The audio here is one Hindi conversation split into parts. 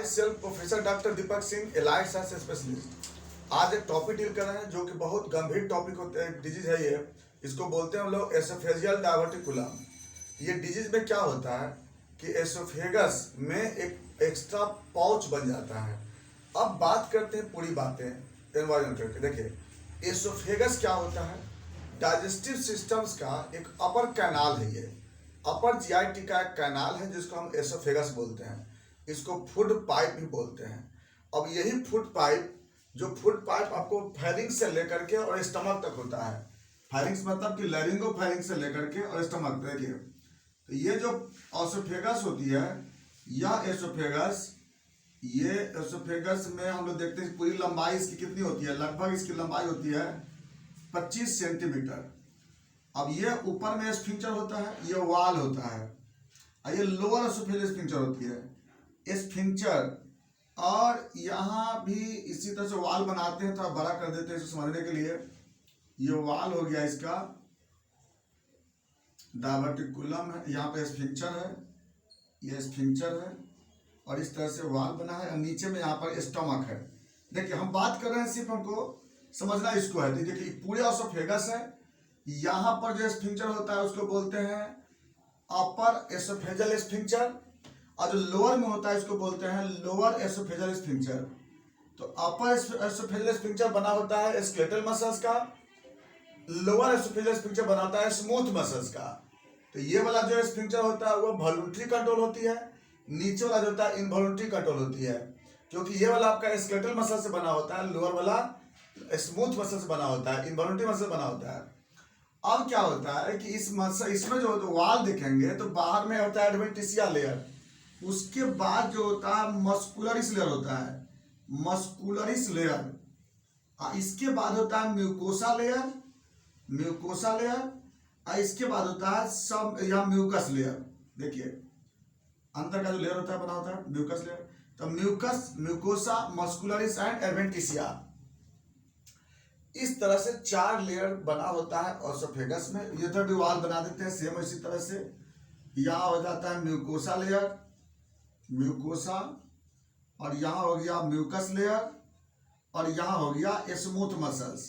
Self professor doctor Deepak Singh, allied science specialist. आज एक टॉपिक डील कर रहे हैं जो कि बहुत गंभीर टॉपिक होता है, डिजीज है ये। इसको बोलते हैं हम लोग एसोफेजियल डायवर्टिकुलम। ये डिजीज में क्या होता है कि एसोफेगस में एक एक्स्ट्रा पाउच बन जाता है। अब बात करते हैं पूरी बातें एनवायरमेंट की। देखिए एसोफेगस क्या होता है, डाइजेस्टिव सिस्टम्स का एक अपर कैनाल है। ये अपर जीआईटी का एक कैनाल है जिसको हम एसोफेगस बोलते हैं। इसको फूड पाइप भी बोलते हैं। अब यही फूड पाइप आपको फेरिंग्स से लेकर के और स्टमक तक होता है। फेरिंग्स मतलब कि लैरिंगो फेरिंग्स से लेकर के और स्टमक तक। देखिए तो ये जो एसोफेगस होती है, यह ये एसोफेगस में हम लोग देखते हैं पूरी लंबाई इसकी कितनी होती है। लगभग इसकी लंबाई होती है 25 सेंटीमीटर। अब ये ऊपर में स्फिंक्टर होता है, ये वाल होता है, और ये लोअर एसोफेजियल स्फिंक्टर होती है स्फिंक्टर। और यहाँ भी इसी तरह से वाल बनाते हैं, थोड़ा बड़ा कर देते हैं इसको समझने के लिए। ये वाल हो गया इसका डायवर्टिकुलम है, यहाँ पे स्फिंक्टर है, ये स्फिंक्टर है, और इस तरह से वाल बना है, और नीचे में यहाँ पर स्टमक है। देखिए हम बात कर रहे हैं, सिर्फ हमको समझना इसको है। तो देखिए पूरे एसोफेगस है, यहाँ पर जो स्फिंक्टर होता है उसको बोलते हैं अपर एसोफेजियल स्फिंक्टर, और जो लोअर में होता है इसको बोलते हैं लोअर एसोफेजियल स्फिंक्टर। तो अपर एसोफेजियल स्फिंक्टर बना होता है स्केलेटल मसल्स का, लोअर एसोफेजियल स्फिंक्टर बनाता है स्मूथ मसल्स का। तो ये वाला जो स्फिंक्टर होता है वो वॉलंटरी कंट्रोल होती है, नीचे वाला जो होता है इनवॉलंटरी कंट्रोल होती है, क्योंकि ये वाला आपका स्केलेटल मसल से बना होता है, लोअर वाला स्मूथ मसल से बना होता है, इनवॉलंटरी मसल बना होता है। अब क्या होता है कि इसमें जो वाल देखेंगे तो बाहर में होता है एडवेंटिशिया लेयर, उसके बाद जो होता है मस्कुलरिस लेयर होता है, मस्कुलरिस लेयर, इसके बाद होता है म्यूकोसा लेयर, और इसके बाद होता है सब या म्यूकस लेयर। देखिए अंदर का जो लेयर होता है बना होता है म्यूकस लेयर। तो म्यूकोसा, मस्कुलरिस एंड एडवेंटिशिया, इस तरह से 4 लेयर बना होता है एसोफेगस में। ये तो भी वाल बना देते हैं सेम इसी तरह से। यहाँ हो जाता है म्यूकोसा लेयर, और यहाँ हो गया म्यूकस लेयर, और यहाँ हो गया स्मूथ मसल्स।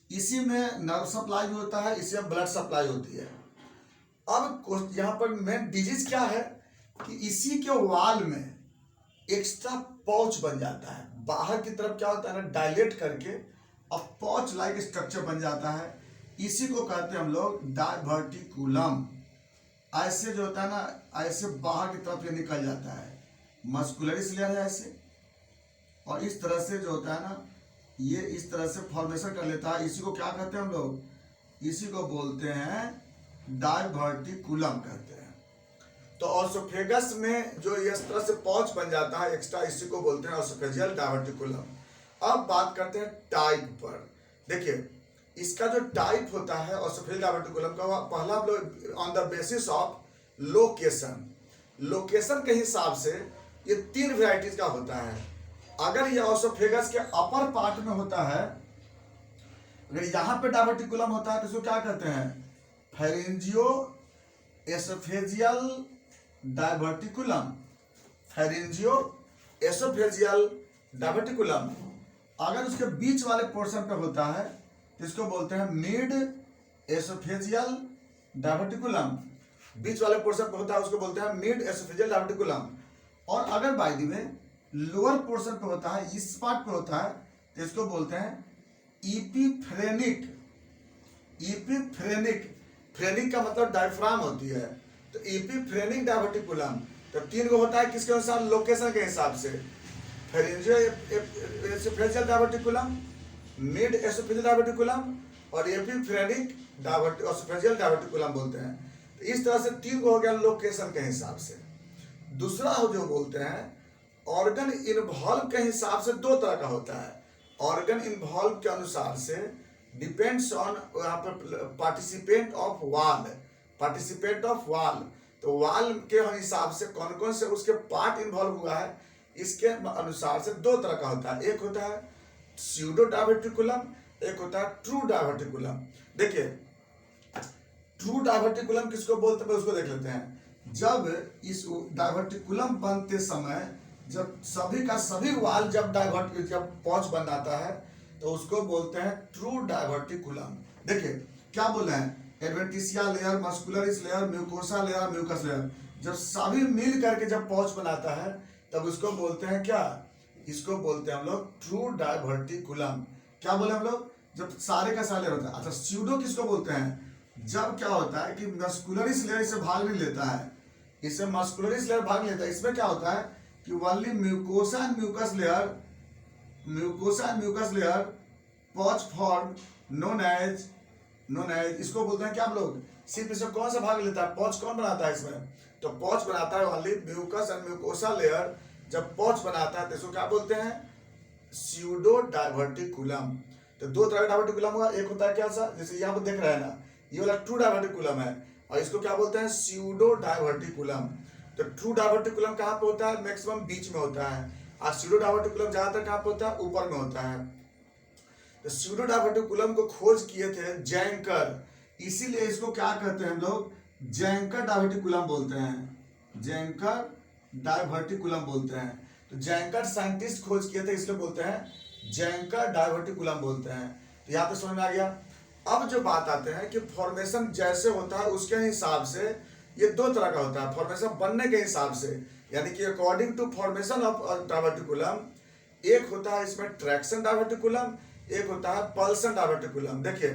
इसी में नर्व सप्लाई भी होता है, इसी में ब्लड सप्लाई होती है। अब यहाँ पर मेन डिजीज क्या है कि इसी के वाल में एक्स्ट्रा पाउच बन जाता है। बाहर की तरफ क्या होता है ना, डायलेट करके अब पाउच लाइक स्ट्रक्चर बन जाता है। इसी को कहते हैं हम लोग डायवर्टिकुलम। ऐसे जो होता है ना, ऐसे बाहर की तरफ ये निकल जाता है, मस्कुलरिस लेयर है ऐसे, और इस तरह से जो होता है ना, ये इस तरह से फॉर्मेशन कर लेता है। इसी को क्या कहते हैं हम लोग, इसी को बोलते हैं डायवर्टिकुलम कहते हैं। तो एसोफेगस में जो इस तरह से पाउच बन जाता है एक्स्ट्रा, इसी को बोलते हैं एसोफेजियल डायवर्टिकुलम। अब बात करते हैं टाइप पर। देखिए इसका जो टाइप होता है एसोफेजियल डायवर्टिकुलम का, पहला हम लोग on the basis of location के हिसाब से ये 3 वेराइटीज का होता है। अगर ये एसोफेगस के अपर पार्ट में होता है, अगर यहाँ पे डायवर्टिकुलम होता है तो इसको क्या कहते हैं, फेरेंजियो एसोफेजियल डायवर्टिकुलम, फेरेंजियो एसोफेजियल डायवर्टिकुलम। अगर उसके बीच वाले पोर्शन पे होता है तो इसको बोलते हैं मिड एसोफेजियल डायवर्टिकुलम। बीच वाले पोर्शन पे होता है उसको बोलते हैं मिड एसोफेजियल डायवर्टिकुलम। और अगर by the way lower portion पे होता है, इस पार्ट पे होता है, तो इसको बोलते हैं इपीफ्रेनिक। फ्रेनिक का मतलब डायफ्राम होती है, तो इपीफ्रेनिक डायवर्टिकुलम। तो 3 गो होता है किसके अनुसार, लोकेशन के हिसाब से, pharyngoesophageal diverticulum, mid oesophageal diverticulum, और एपीफ्रेनिक एसोफेजियल डायवर्टिकुलम बोलते हैं। तो इस तरह से 3 गो हो गया लोकेशन के हिसाब से। दूसरा जो बोलते हैं ऑर्गन इन्वॉल्व के हिसाब से 2 तरह का होता है। ऑर्गन इन्वॉल्व के अनुसार से डिपेंड्स ऑन यहाँ पर पार्टिसिपेंट ऑफ वाल। तो वाल के हिसाब से कौन कौन से उसके पार्ट इन्वॉल्व हुआ है, इसके अनुसार से 2 तरह का होता है। एक होता है स्यूडो डायवर्टिकुलम, एक होता है ट्रू डायवर्टिकुलम। देखिए ट्रू डायवर्टिकुलम किसको बोलते हैं उसको देख लेते हैं। जब इस डायवर्टिकुलम बनते समय जब सभी का सभी वाल जब पॉच बनाता है तो उसको बोलते हैं ट्रू डाइवर्टिकुलम। देखिए क्या बोल रहे हैं, adventitia layer, muscularis layer, mucosa layer, mucus layer, जब सभी मिल करके जब पॉच बनाता है तब उसको बोलते हैं क्या, इसको बोलते हैं हम लोग ट्रू डाइवर्टिकुलम। क्या बोले हम लोग, जब सारे का सारा लेयर होता है। अच्छा स्यूडो किसको बोलते हैं, जब क्या होता है कि मस्कुलरिस लेयर इसे भाग नहीं लेता है, इससे मस्कुलरिस लेयर भाग लेता है। इसमें क्या होता है कि only mucosa and mucus layer pouch form known as इसको बोलते हैं क्या हम लोग, सिर्फ इसमें कौन सा भाग लेता है, पॉच कौन बनाता है इसमें, तो पॉच बनाता है only mucus and mucosa layer. जब पॉच बनाता है तो इसको क्या बोलते हैं, स्यूडो डाइवर्टिकुलम। तो दो तरह का डाइवर्टिकुलम हुआ, एक होता है क्या सा, जैसे यहाँ पर देख रहे हैं ना, ये वाला ट्रू डाइवर्टिकुलम है, और इसको क्या बोलते हैं, स्यूडो डाइवर्टिकुलम। तो ट्रू डाइवर्टिकुलम कहाँ पे होता है, मैक्सिमम बीच में होता है, और स्यूडो डाइवर्टिकुलम ज्यादातर कहाँ पे होता है, ऊपर में होता है। तो स्यूडो डाइवर्टिकुलम को खोज किए थे जैंकर, इसीलिए इसको क्या कहते हैं हम लोग, जैंकर डाइवर्टिकुलम बोलते हैं, जैंकर डाइवर्टिकुलम बोलते हैं। तो जैंकर साइंटिस्ट खोज किए थे, इसलिए बोलते हैं जैंकर डाइवर्टिकुलम बोलते हैं। तो यहाँ पे समझ में आ गया। अब जो बात आते हैं कि फॉर्मेशन जैसे होता है उसके हिसाब से ये दो तरह का होता है, फॉर्मेशन बनने के हिसाब से, यानी कि according to formation of diverticulum. एक होता है इसमें ट्रैक्शन डाइवर्टिकुलम, एक होता है पल्सन डाइवर्टिकुलम। देखिए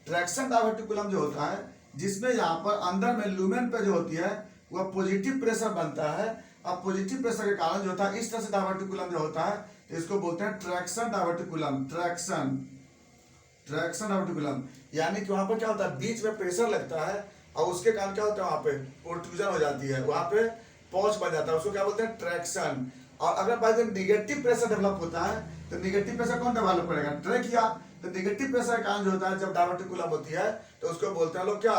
ट्रैक्शन डाइवर्टिकुलम जो होता है, जिसमें यहाँ पर अंदर में लूमेन पे जो होती है वह पॉजिटिव प्रेशर बनता है, अब पॉजिटिव प्रेशर के कारण जो होता है इस तरह से डाइवर्टिकुलम जो होता है, तो इसको बोलते हैं ट्रैक्शन डाइवर्टिकुलम। ट्रैक्शन डाइवर्टिकुलम यानी कि वहां पर क्या होता है, बीच में प्रेशर लगता है और उसके कारण क्या होता है, वहां पे प्रोट्रूजन हो जाती है, वहां पे पॉच बन जाता है, उसको क्या बोलते हैं, ट्रैक्शन। और अगर by the negative pressure develop होता है, तो निगेटिव प्रेशर कौन डेवलप करेगा, ट्रैकिया। तो निगेटिव प्रेशर का कारण जो होता है जब डाइवर्टिकुलम होती है, तो उसको बोलते हैं लोग क्या,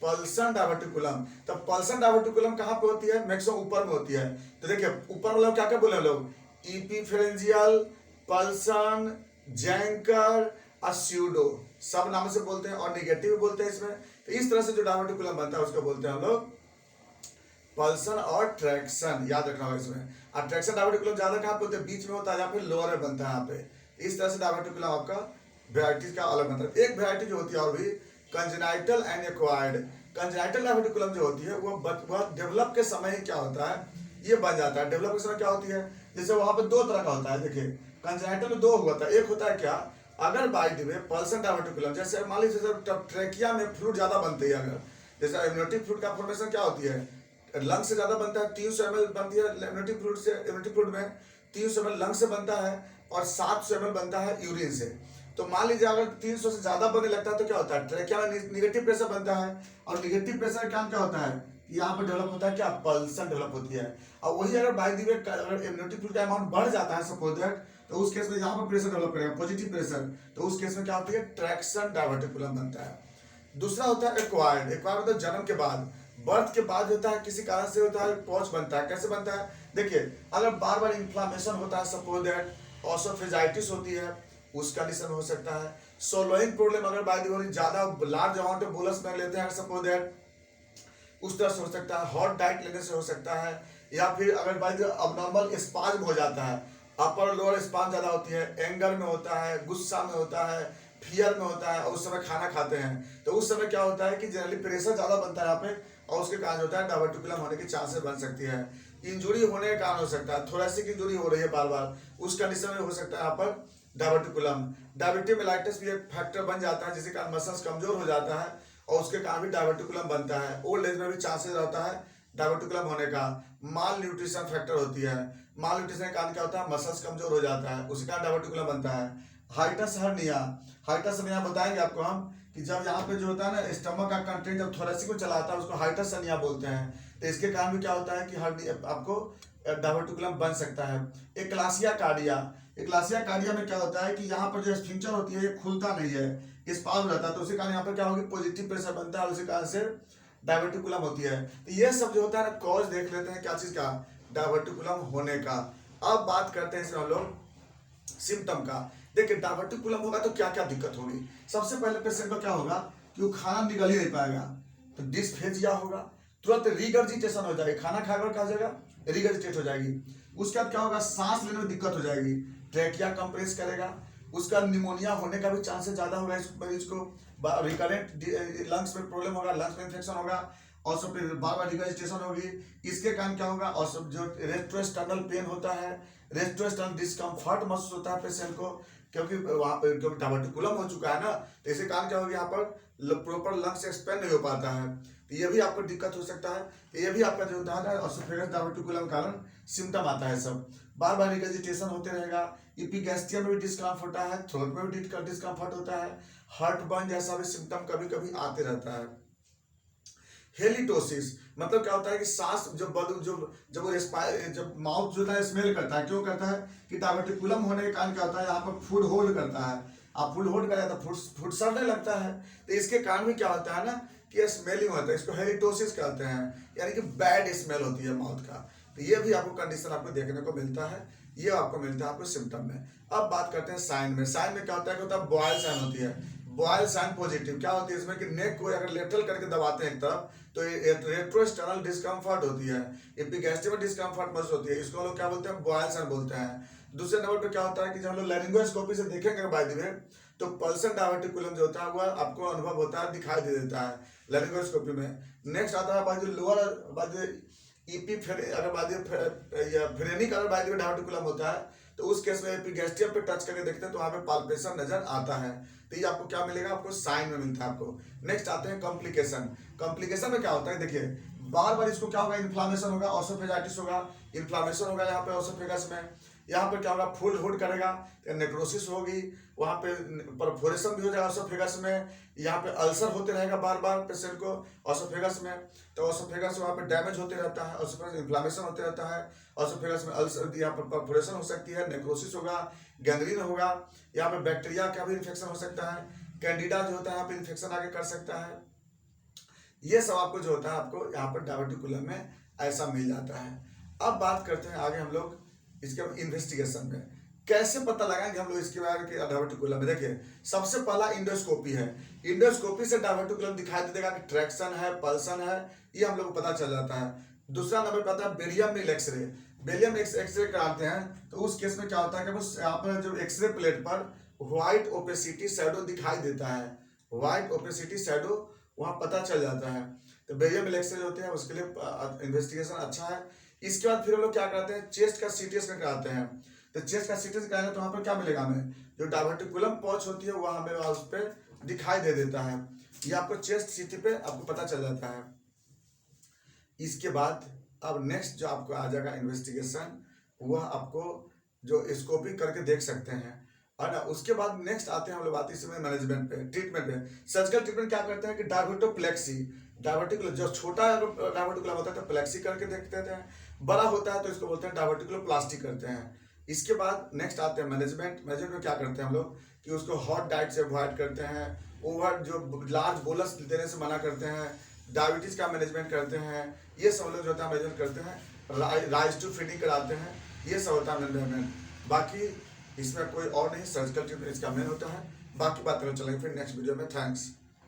पल्सन डाइवर्टिकुलम। तो पल्सन डाइवर्टिकुलम कहाँ पे होती है, मैक्सिमम ऊपर में होती है। तो देखिए ऊपर मतलब क्या क्या बोले हम लोग, इपिफेरेंजियल, पल्सन, जैंकर और स्यूडो, सब नाम से बोलते हैं, और निगेटिव बोलते हैं इसमें। तो इस तरह से जो डाइवर्टिकुलम बनता है उसको बोलते हैं हम लोग पल्सन और ट्रैक्शन, याद रखना होगा इसमें। और ट्रैक्शन डाइवर्टिकुलम ज्यादा कहाँ पे होता है, बीच में होता है या फिर लोअर में बनता है यहाँ पे। इस तरह से डाइवर्टिकुलम आपका वेराइटीज का अलग बनता है। एक वेराइटी जो होती है और भी congenital and acquired. Congenital diverticulum जो होती है वह डेवलप के समय ही क्या होता है, ये बन जाता है। डेवलप के समय क्या होती है, जैसे वहां पे दो तरह का होता है। देखिए कंजेनाइटल में दो होता है, एक होता है क्या, अगर बाय द वे पल्सन डाइवर्टिकुलम, जैसे मान लीजिए ट्रेकिया में फ्लूइड ज्यादा बनती है, अगर जैसे एमनियोटिक फ्लूइड का फॉर्मेशन क्या होती है, लंग से ज्यादा बनता है, 300 ml बनती है एमनियोटिक फ्लूइड से, एमनियोटिक फ्लूइड में 300 ml लंग से बनता है और 700 ml बनता है यूरिन से। तो मान लीजिए अगर 300 से ज्यादा बनने लगता है तो क्या होता है, ट्रेकिया में निगेटिव प्रेशर बनता है, और निगेटिव प्रेशर का क्या होता है, यहाँ पर डेवलप होता है क्या, पल्सन डेवलप होती है। और वही अगर बाय द वे अगर एमनियोटिक फ्लूइड का अमाउंट बढ़ जाता है सपोज दैट, तो उस केस में यहाँ पर प्रेशर डेवलप करेगा, पॉजिटिव प्रेशर, तो उस केस में क्या होती है, ट्रैक्शन डाइवर्टिकुलम बनता है। दूसरा होता है एक्वायर्ड। एक्वायर्ड मतलब जन्म के बाद, बर्थ के बाद होता है, किसी कारण से होता है, पॉच बनता है। कैसे बनता है, देखिए अगर बार बार इन्फ्लामेशन होता है, सपोज दैट ऑसोफेजाइटिस होती है, उस कंडीशन में हो सकता है। सोलोइंग प्रॉब्लम अगर बाय द वे ज्यादा लार्ज अमाउंट ऑफ बोलस में लेते हैं सपोज दैट, उस तरह से हो सकता है। हॉट डाइट लेने से हो सकता है, या फिर अगर बाय द अबनॉर्मल स्पाज्म हो जाता है, अपर लोअर स्पाज्म ज्यादा होती है, एंगर में होता है, गुस्सा में होता है, फियर में होता है, और उस समय खाना खाते हैं, तो उस समय क्या होता है कि जनरली प्रेशर ज्यादा बनता है यहाँ पे, और उसके कारण होता है डाइवर्टिकुलम होने की चांसेस बन सकती है। इंजुरी होने के कारण हो सकता है, थोरेसिक इंजुरी हो रही है बार बार, उस कंडीशन में हो सकता है यहाँ पर डाइवर्टिकुलम। डायबिटीज भी एक फैक्टर बन जाता है, जिसके कारण मसल्स कमजोर हो जाता है, और उसके कारण भी डाइवर्टिकुलम बनता है। ओल्ड एज में भी चांसेस रहता है डाइवर्टिकुलम होने का। माल न्यूट्रिशन फैक्टर होती है, माल न्यूट्रिशन के कारण क्या होता है, मसल्स कमजोर हो जाता है, उसी कारण डाइवर्टिकुलम बनता है। हाइटस हर्निया, हाइटस हर्निया बताएंगे आपको हम कि जब यहाँ पे जो होता है ना स्टमक का कंटेंट जब थोरेसिक को चलाता है, उसको हाइटस हर्निया बोलते हैं। तो इसके कारण भी क्या होता है कि हर्निया आपको डाइवर्टिकुलम बन सकता है। एक्लासिया कार्डिया, एक्लासिया कार्डिया में क्या होता है कि यहाँ पर जो स्फिंक्टर होती है ये खुलता नहीं है, इस पार रहता है, तो उसी कारण यहाँ पर क्या होगी, पॉजिटिव प्रेशर बनता है, और उसी कारण से डाइवर्टिकुलम होती है। तो ये सब जो होता है ना, कॉज देख लेते हैं क्या चीज का, डाइवर्टिकुलम होने का। अब बात करते हैं इसमें हम लोग सिम्टम का। देखिए डाइवर्टिकुलम होगा तो क्या क्या दिक्कत होगी। सबसे पहले पेशेंट को क्या होगा कि वो खाना निगल ही नहीं पाएगा, तो डिस्फेजिया होगा, तुरंत रिगर्जिटेशन हो जाएगी, खाना खाकर क्या हो जाएगा, रिगर्जिटेट हो जाएगी। उसके बाद क्या होगा, सांस लेने में दिक्कत हो जाएगी, ट्रैकिया कंप्रेस करेगा, उसका निमोनिया होने का भी चांसेस ज्यादा होगा इस मरीज को, रिकरेंट लंग्स में प्रॉब्लम होगा, लंग्स में इन्फेक्शन होगा, और सब बार बार रिकजिटेशन होगी। इसके कारण क्या होगा, और सब जो रेट्रोस्टर्नल पेन होता है, रेट्रोस्टर्नल डिस्कम्फर्ट महसूस होता है पेशेंट को, क्योंकि वहाँ पर क्योंकि डायवर्टिकुलम हो चुका है ना, तो इसी कारण क्या होगा, यहाँ पर प्रॉपर लंग्स एक्सपेंड नहीं हो पाता है, तो ये भी आपको दिक्कत हो सकता है। तो ये भी आपका जो होता है ऑसोफेगस डायवर्टिकुलम कारण सिम्टम आता है सब, बार बार रिकजिटेशन होते रहेगा, इपिगैस्ट्रियम में भी डिस्कम्फर्ट होता है, थ्रोट में भी डिस्कम्फर्ट होता है, हार्ट बर्न जैसा भी सिम्टम कभी कभी आते रहता है। हेलिटोसिस मतलब क्या होता है कि सांस जब माउथ जो है स्मेल करता है, क्यों करता है कि डायवर्टिकुलम होने के कारण क्या होता है, यहाँ पर फूड होल्ड करता है, आप फूड होल्ड करें तो फूड सड़ने लगता है, तो इसके कारण भी क्या होता है ना कि स्मेलिंग होता है, इसको हेलिटोसिस कहते हैं, यानी कि बैड स्मेल होती है माउथ का। तो ये भी आपको कंडीशन आपको देखने को मिलता है, ये आपको मिलता है आपको सिम्टम में। अब बात करते हैं साइन में। साइन में क्या होता है कि बॉयल साइन होती है, बॉयल साइन पॉजिटिव क्या होती है इसमें कि नेक को अगर लेटरल करके दबाते हैं एक तरफ तो रेट्रोस्टर्नल डिस्कम्फर्ट होती है, एपिगैस्ट्रियम डिस्कम्फर्ट महसूस होती है, इसको हम लोग क्या बोलते हैं, बॉयल साइन बोलते हैं। दूसरे नंबर पे क्या होता है कि जब हम लोग लैरिंगोस्कोपी से देखेंगे बाय द वे, तो पल्सन डायवर्टिकुलम जो होता है वह आपको अनुभव होता है, दिखाई दे देता है लैरिंगोस्कोपी में। नेक्स्ट आता है by lower by epiphrenic अगर बाय डायवर्टिकुलम होता है, तो उस केस में एपिगैस्ट्रियम पे टच करके देखते हैं तो वहां पे पाल्पेशन नजर आता है, तो ये आपको क्या मिलेगा, आपको साइन में मिलता है आपको। नेक्स्ट आते हैं कॉम्प्लिकेशन। कॉम्प्लिकेशन में क्या होता है, देखिए बार बार इसको क्या होगा, इन्फ्लामेशन होगा, ऑसोफेजाइटिस होगा, इन्फ्लामेशन होगा यहाँ पे ऑसोफेगस में, यहाँ पे क्या होगा, फुल हुड करेगा, नेक्रोसिस होगी, वहाँ पे परफोरेशन भी हो जाएगा ऑसोफेगस में, यहाँ पे अल्सर होते रहेगा बार बार पेशेंट को ऑसोफेगस में, तो ऑसोफेगस वहाँ पे डैमेज होते रहता है, ऑसोफेगस इन्फ्लामेशन होते रहता है, ऑसोफेगस में अल्सर, यहाँ पर परफोरेशन हो सकती है, नेक्रोसिस होगा, गैंग्रीन होगा, यहाँ पे बैक्टीरिया का भी इन्फेक्शन हो सकता है, कैंडिडा जो होता है यहाँ पे इन्फेक्शन आगे कर सकता है। ये सब आपको जो होता है आपको यहाँ पर डायवर्टिकुलम में ऐसा मिल जाता है। अब बात करते हैं आगे हम लोग इसके इन्वेस्टिगेशन में, कैसे पता लगाएंगे हम लोग इसके बारे में डायवर्टिकुलम में। देखिए सबसे पहला इंडोस्कोपी है, इंडोस्कोपी से डायवर्टिकुलम दिखाई दे देगा कि ट्रैक्शन है, पल्सन है, ये हम लोग को पता चल जाता है। दूसरा नंबर पे आता है बेरियम मिल एक्सरे। बेरियम एक्सरे कराते हैं तो उस केस में क्या होता है कि यहाँ पर जो एक्सरे प्लेट पर व्हाइट ओपेसिटी शैडो दिखाई देता है, व्हाइट ओपेसिटी शैडो वहाँ पता चल जाता है, तो बेरियम मिल एक्सरे होते हैं उसके लिए इन्वेस्टिगेशन अच्छा है। इसके बाद फिर हम लोग क्या करते हैं, चेस्ट का सीटी स्कैन कराते हैं, तो चेस्ट का सीटी स्कैन है तो वहाँ पर क्या मिलेगा हमें, जो डायवर्टिकुलम पॉच होती है वह हमें उस पर दिखाई दे देता है, ये आपको चेस्ट सीटी पे आपको पता चल जाता है। इसके बाद अब नेक्स्ट जो आपको आ जाएगा इन्वेस्टिगेशन, वह आपको जो स्कोपिंग करके देख सकते हैं, और उसके बाद नेक्स्ट आते हैं हम लोग बात इसमें मैनेजमेंट पे, ट्रीटमेंट पे। सर्जिकल ट्रीटमेंट क्या करते हैं कि डायवर्टोप्लेक्सी, डायवर्टिकुलर जो छोटा डायवर्टिकुलम होता है तो प्लेक्सी करके देखते हैं, बड़ा होता है तो इसको बोलते हैं डायवर्टिकुलोप्लास्टी करते हैं। इसके बाद नेक्स्ट आते हैं मैनेजमेंट। मैनेजमेंट में क्या करते हैं हम लोग कि उसको हॉट डाइट से अवॉइड करते हैं, ओवर जो लार्ज बोलस देने से मना करते हैं, डायबिटीज का मैनेजमेंट करते हैं, ये सब लोग जो होता है मैनेजमेंट करते हैं, राइस टू फीडिंग कराते हैं, ये सब होता है मैनेजमेंट। बाकी इसमें कोई और नहीं, सर्जिकल ट्रीटमेंट इसका मेन होता है। बाकी बात करें चलेंगे फिर नेक्स्ट वीडियो में। थैंक्स।